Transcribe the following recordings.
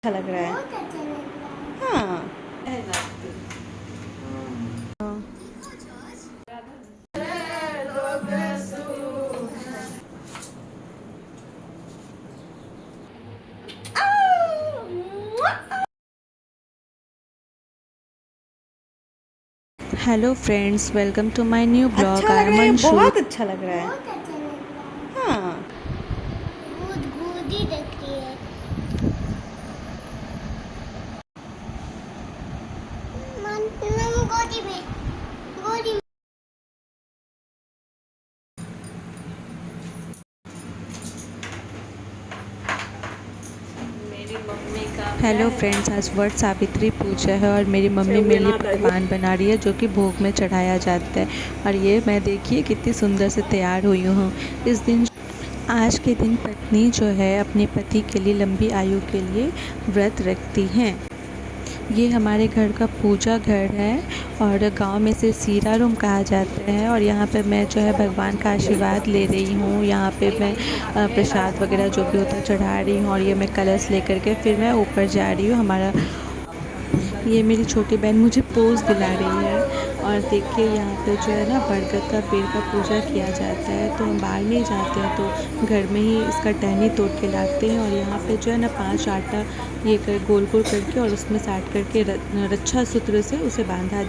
अच्छा लग रहा है। बहुत अच्छा लग रहा हाँ। Hello friends, welcome to my new blog. अच्छा आई लग एम रहा है, अंशु। बहुत अच्छा लग रहा है। बहुत अच्छा लग रहा है। हाँ। बहुत गोदी दिख रही है। गोदी में गोदी में। हेलो फ्रेंड्स, आज वट सावित्री पूजा है और मेरी मम्मी मेरे लिए पकवान बना रही है जो कि भोग में चढ़ाया जाता है। और ये मैं देखिए कितनी सुंदर से तैयार हुई हूँ। इस दिन, आज के दिन पत्नी जो है अपने पति के लिए लंबी आयु के लिए व्रत रखती हैं। ये हमारे घर का पूजा घर है और गांव में से सीरा रूम कहा जाता है। और यहाँ पे मैं जो है भगवान का आशीर्वाद ले रही हूँ। यहाँ पे मैं प्रसाद वगैरह जो भी होता है चढ़ा रही हूँ और ये मैं कलश लेकर के फिर मैं ऊपर जा रही हूँ। ये मेरी छोटी बहन मुझे पोज़ दिला रही है। और देखिए यहाँ पे जो है ना बरगद का पेड़ का पूजा किया जाता है, तो हम बाहर नहीं जाते हैं, तो घर में ही इसका टहनी तोड़ के लाते हैं। और यहाँ पे जो है ना 5 आटा ये कर गोल गोल करके और उसमें साट करके रक्षा सूत्र से उसे बांधा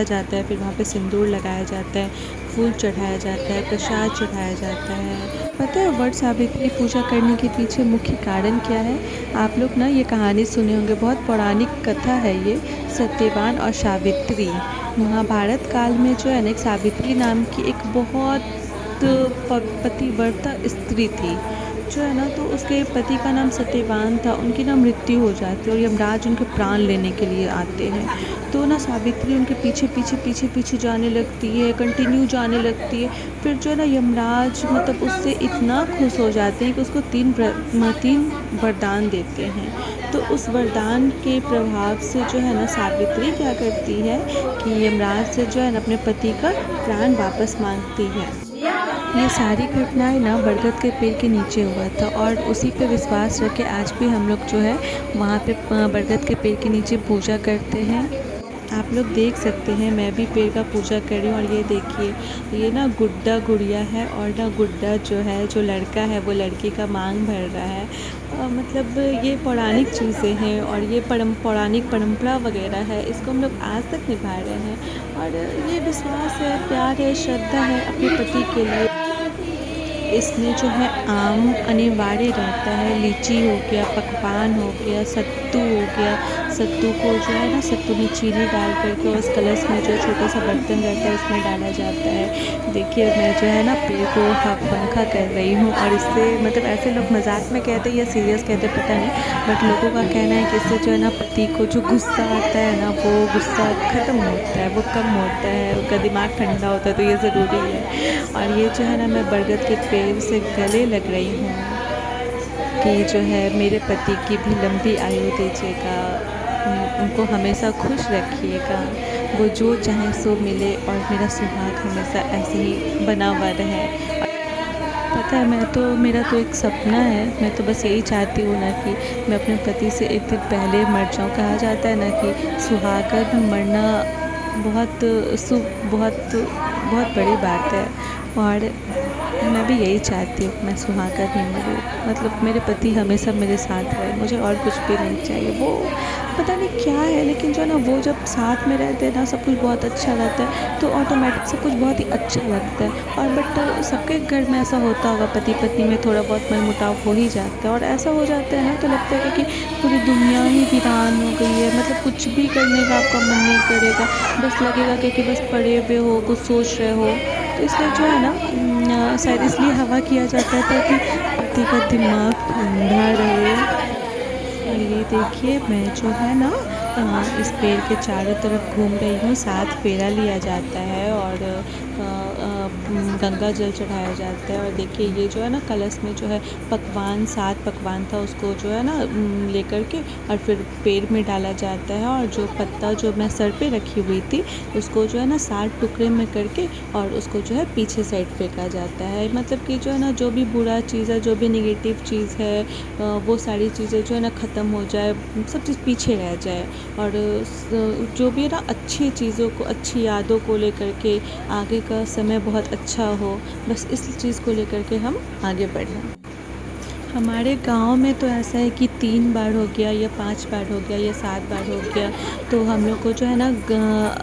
जाता है। फिर वहाँ पे सिंदूर लगाया जाता है, फूल चढ़ाया जाता है, प्रसाद चढ़ाया जाता है। पता है वट सावित्री पूजा करने के पीछे मुख्य कारण क्या है? आप लोग ना ये कहानी सुने होंगे, बहुत पौराणिक कथा है ये, सत्यवान और सावित्री। महाभारत काल में जो है ना एक सावित्री नाम की एक बहुत पतिव्रता स्त्री थी जो है ना, तो उसके पति का नाम सत्यवान था। उनकी ना मृत्यु हो जाती है और यमराज उनके प्राण लेने के लिए आते हैं। तो ना सावित्री उनके पीछे पीछे पीछे पीछे जाने लगती है, कंटिन्यू जाने लगती है। फिर जो है ना यमराज मतलब उससे इतना खुश हो जाते हैं कि उसको 3 वरदान देते हैं। तो उस वरदान के प्रभाव से जो है ना सावित्री क्या करती है कि यमराज से जो है ना अपने पति का प्राण वापस मांगती है। ये सारी घटनाएं ना बरगद के पेड़ के नीचे हुआ था और उसी पे विश्वास रख के आज भी हम लोग जो है वहाँ पे बरगद के पेड़ के नीचे पूजा करते हैं। आप लोग देख सकते हैं मैं भी पेड़ का पूजा कर रही हूँ। और ये देखिए ये ना गुड्डा गुड़िया है और ना गुड्डा जो है जो लड़का है वो लड़की का मांग भर रहा है। मतलब ये पौराणिक चीज़ें हैं और ये पौराणिक परंपरा वगैरह है, इसको हम लोग आज तक निभा रहे हैं। और ये विश्वास है, प्यार है, श्रद्धा है अपने पति के लिए। इसमें जो है आम अनिवार्य रहता है, लीची हो गया, पकवान हो गया, सत्तू हो गया। सत्तू को जो है ना सत्तू में चीनी डाल करके उस कलश में जो छोटा सा बर्तन रहता है उसमें डाला जाता है। देखिए मैं जो है ना पेड़ को पंखा कर रही हूँ और इससे मतलब ऐसे लोग मजाक में कहते हैं या सीरियस कहते हैं पता नहीं, बट लोगों का कहना है कि इससे जो है ना पति को जो गुस्सा आता है ना वो गुस्सा ख़त्म होता है, वो कम होता है, उनका दिमाग ठंडा होता है। तो ये ज़रूरी है। और ये जो है ना मैं बरगद के पेड़ से गले लग रही हूँ कि जो है मेरे पति की भी लंबी आयु दीजिएगा, उनको हमेशा खुश रखिएगा, वो जो चाहे सो मिले और मेरा सुहाग हमेशा ऐसे ही बना हुआ रहे। पता है मेरा तो एक सपना है, मैं तो बस यही चाहती हूँ ना कि मैं अपने पति से एक दिन पहले मर जाऊँ। कहा जाता है ना कि सुहागन मरना बहुत बहुत बहुत बड़ी बात है। और मैं भी यही चाहती हूँ मैं सुहागन ही मरूँ, मतलब मेरे पति हमेशा मेरे साथ रहे, मुझे और कुछ भी नहीं चाहिए। वो पता नहीं क्या है लेकिन जो है ना वो जब साथ में रहते हैं ना सब कुछ बहुत अच्छा रहता है, तो ऑटोमेटिक सब कुछ बहुत ही अच्छा लगता है। और बट सबके घर में ऐसा होता होगा, पति पत्नी में थोड़ा बहुत मनमुटाव हो ही जाता है। और ऐसा हो जाता है ना तो लगता है कि पूरी दुनिया ही वीरान हो गई है, मतलब कुछ भी करने का आपका मन नहीं करेगा, बस लगेगा कि बस पड़े हुए हो, कुछ सोच रहे हो। तो इसलिए जो है ना शायद इसलिए हवा किया जाता है ताकि पति का दिमाग ठंडा रहे। और ये देखिए मैं जो है ना इस पेड़ के चारों तरफ घूम रही हूँ। 7 फेरा लिया जाता है और गंगा जल चढ़ाया जाता है। और देखिए ये जो है ना कलश में जो है पकवान, 7 पकवान था उसको जो है ना लेकर के और फिर पैर में डाला जाता है। और जो पत्ता जो मैं सर पे रखी हुई थी उसको जो है ना 7 टुकड़े में करके और उसको जो है पीछे साइड फेंका जाता है। मतलब कि जो है ना जो भी बुरा चीज़ है, जो भी नेगेटिव चीज़ है, वो सारी चीज़ें जो है ना ख़त्म हो जाए, सब चीज़ पीछे रह जाए। और जो भी है ना अच्छी चीज़ों को, अच्छी यादों को लेकर के आगे का समय बहुत अच्छा हो, बस इस चीज़ को लेकर के हम आगे बढ़ें। हमारे गांव में तो ऐसा है कि 3 बार हो गया या 5 बार हो गया या 7 बार हो गया तो हम लोग को जो है ना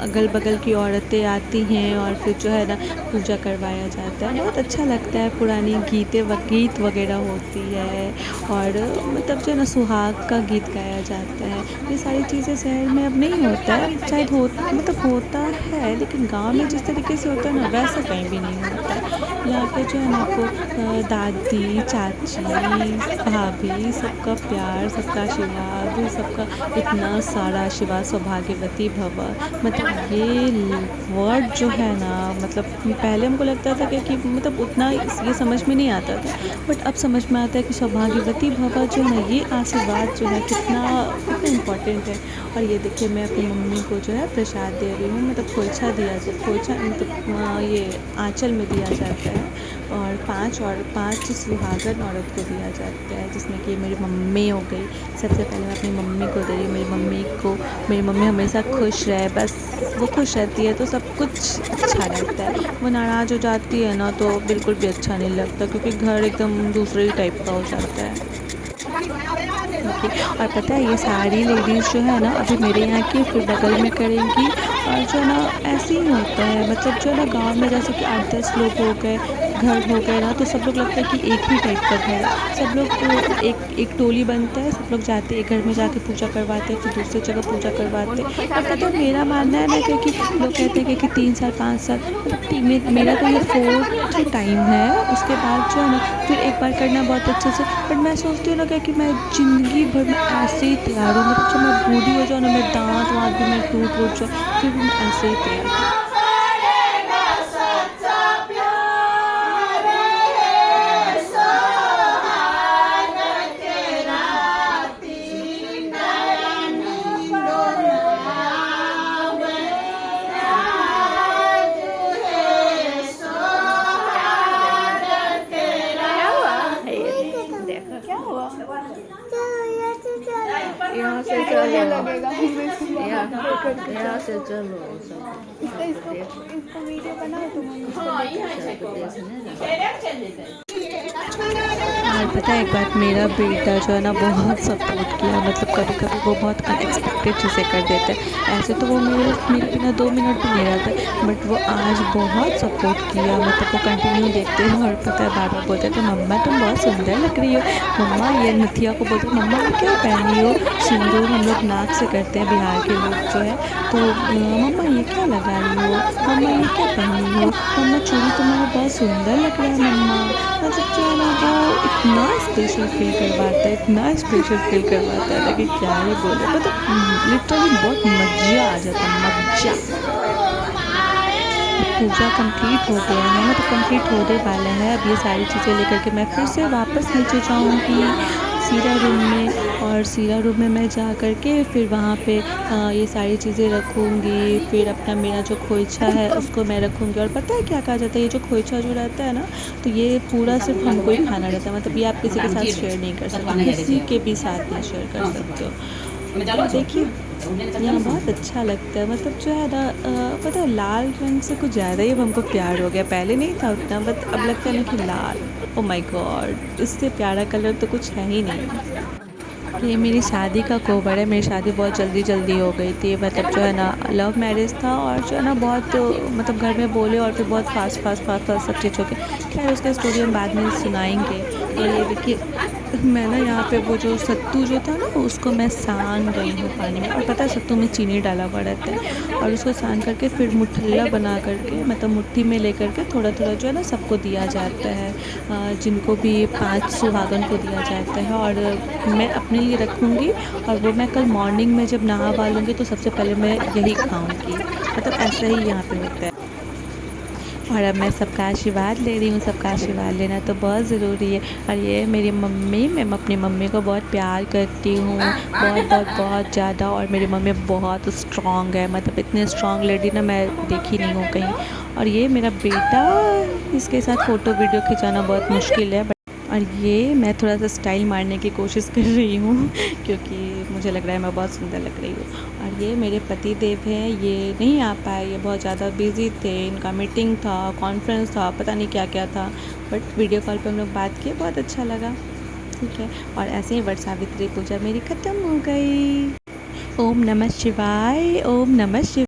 अगल बगल की औरतें आती हैं और फिर जो है ना पूजा करवाया जाता है। बहुत अच्छा लगता है, पुरानी गीत वगैरह होती है और मतलब जो है ना सुहाग का गीत गाया जाता है। ये सारी चीज़ें शहर में अब नहीं होता है, शायद मतलब होता है, लेकिन गांव में जिस तरीके से होता है ना वैसा कहीं भी नहीं होता है। यहाँ पे जो है ना आपको दादी, चाची, भाभी, सबका प्यार, सबका आशीर्वाद, सबका इतना सारा आशीर्वाद, सौभाग्यवती भव, मतलब ये वर्ड जो है ना, मतलब पहले हमको लगता था कि मतलब उतना ये समझ में नहीं आता था, बट अब समझ में आता है कि सौभाग्यवती भव जो है ना, ये आशीर्वाद जो है कितना इम्पोर्टेंट है। और ये देखिए मैं अपनी मम्मी को जो है प्रसाद दे रही हूँ, मतलब खोइछा दिया जाता, खोइछा मतलब ये आँचल में दिया जाता है और 5 सुहागन औरत को दिया जाता है, जिसमें कि मेरी मम्मी हो गई। सबसे पहले मैं अपनी मम्मी को दे रही हूँ। मेरी मम्मी हमेशा खुश रहे, बस वो खुश रहती है तो सब कुछ अच्छा रहता है। वो नाराज़ हो जाती है ना तो बिल्कुल भी अच्छा नहीं लगता, क्योंकि घर एकदम दूसरे ही टाइप का हो जाता है। और पता है ये सारी लेडीज़ जो है ना अभी मेरे यहाँ की फिर बगल में करेंगी। और जो है ना ऐसे ही होता है, मतलब जो है ना गाँव में जैसे कि 8-10 लोग हो गए, घर हो गए ना, तो सब लोग लगता है कि एक ही टाइप का घर है। सब लोग एक टोली बनता है, सब लोग जाते हैं एक घर में जाके पूजा करवाते हैं, फिर दूसरी जगह पूजा करवाते हैं। और पता है मेरा मानना है ना, क्योंकि लोग कहते हैं कि 3 साल 5 साल, मेरा तो ये 4th टाइम है। उसके बाद जो है ना फिर एक बार करना बहुत अच्छे से, बट मैं सोचती हूँ ना कि मैं ज़िंदगी भर में ऐसे ही तैयार हूँ, मतलब जब मैं बूढ़ी हो जाऊँ ना, मैं दाँत वाँत भी मैं टूट जाऊँ, फिर भी मैं ऐसे ही तैयार हूँ। यहाँ से चलो, यहाँ से चलो इसको वीडियो बनाओ तुम। और पता है एक बात, मेरा बेटा जो है ना बहुत सपोर्ट किया, मतलब कभी कभी वो बहुत अनएक्सपेक्टेड चीज़ें कर देता है। ऐसे तो वो मेरे बिना 2 मिनट भी नहीं रहता, बट वो आज बहुत सपोर्ट किया, मतलब वो कंटिन्यू देखते हैं। और पता है बार बार बोलते थे मम्मा तुम बहुत सुंदर लग रही हो, मम्मा ये नथिया को बोलते मम्मा ये क्या पहनी हो, सिंदूर हम लोग नाक से करते हैं बिहार के लोग जो है, तो मम्मा ये क्या लगा रही हो, मम्मा ये क्या पहनी हो, मम्मा चूड़ी तुम्हारा बहुत सुंदर लग रहा है मम्मा। मतलब जो है ना वो इतना स्पेशल फील करवाता है, इतना स्पेशल फील करवाता है ना कि क्या ही बोले, मतलब लिटरली बहुत मज़ा आ जाता है, मज़ा। पूजा कंप्लीट हो गया है, मतलब कंप्लीट होने वाला है। अब ये सारी चीज़ें लेकर के मैं फिर से वापस नीचे जाऊँगी सीधा रूम में, और सीधा रूम में मैं जा कर के फिर वहाँ पे ये सारी चीज़ें रखूँगी। फिर अपना मेरा जो खोइछा है उसको मैं रखूँगी। और पता है क्या कहा जाता है, ये जो खोइछा जो रहता है ना, तो ये पूरा सिर्फ हमको ही खाना रहता है, मतलब ये आप किसी के साथ शेयर नहीं कर सकते, किसी के भी साथ नहीं शेयर कर सकते हो। तो देखिए यहाँ बहुत अच्छा लगता है, मतलब जो है ना पता है लाल रंग से कुछ ज़्यादा ही अब हमको प्यार हो गया, पहले नहीं था उतना, बट अब लगता है ना कि लाल, ओ माय गॉड, इससे प्यारा कलर तो कुछ है ही नहीं। ये मेरी शादी का कोवर है, मेरी शादी बहुत जल्दी हो गई थी, मतलब जो है ना लव मैरिज था, और जो है ना बहुत मतलब घर में बोले और फिर बहुत फास्ट सब चीज़ हो गई। खैर उसका स्टोरी हम बाद में सुनाएंगे। और ये देखिए मैं ना यहाँ पे वो जो सत्तू जो था ना उसको मैं सान रही हूँ पानी में, और पता है सत्तू में चीनी डाला हुआ रहता है, और उसको सान करके फिर मुठल्ला बना करके, मतलब मुट्ठी में लेकर के थोड़ा थोड़ा जो है ना सबको दिया जाता है, जिनको भी 5 सुहागन को दिया जाता है। और मैं अपने लिए रखूँगी, और वो मैं कल मॉर्निंग में जब नहा वालूँगी तो सबसे पहले मैं यही खाऊँगी, मतलब ऐसा ही यहाँ पे होता है। और अब मैं सबका आशीर्वाद ले रही हूँ। सबका आशीर्वाद लेना तो बहुत ज़रूरी है। और ये मेरी मम्मी, मैं अपनी मम्मी को बहुत प्यार करती हूँ, बहुत बहुत बहुत ज़्यादा। और मेरी मम्मी बहुत स्ट्रॉन्ग है, मतलब इतनी स्ट्रॉन्ग लेडी ना मैं देखी नहीं हूँ कहीं। और ये मेरा बेटा, इसके साथ फ़ोटो वीडियो खिंचाना बहुत मुश्किल है। और ये मैं थोड़ा सा स्टाइल मारने की कोशिश कर रही हूँ क्योंकि मुझे लग रहा है मैं बहुत सुंदर लग रही हूँ। और ये मेरे पति देव हैं, ये नहीं आ पाए, ये बहुत ज़्यादा बिजी थे, इनका मीटिंग था, कॉन्फ्रेंस था, पता नहीं क्या क्या था। बट वीडियो कॉल पे हम लोग बात किए, बहुत अच्छा लगा। ठीक है, और ऐसे ही वट सावित्री पूजा मेरी ख़त्म हो गई। ओम नमः शिवाय, ओम नमः शिवाय।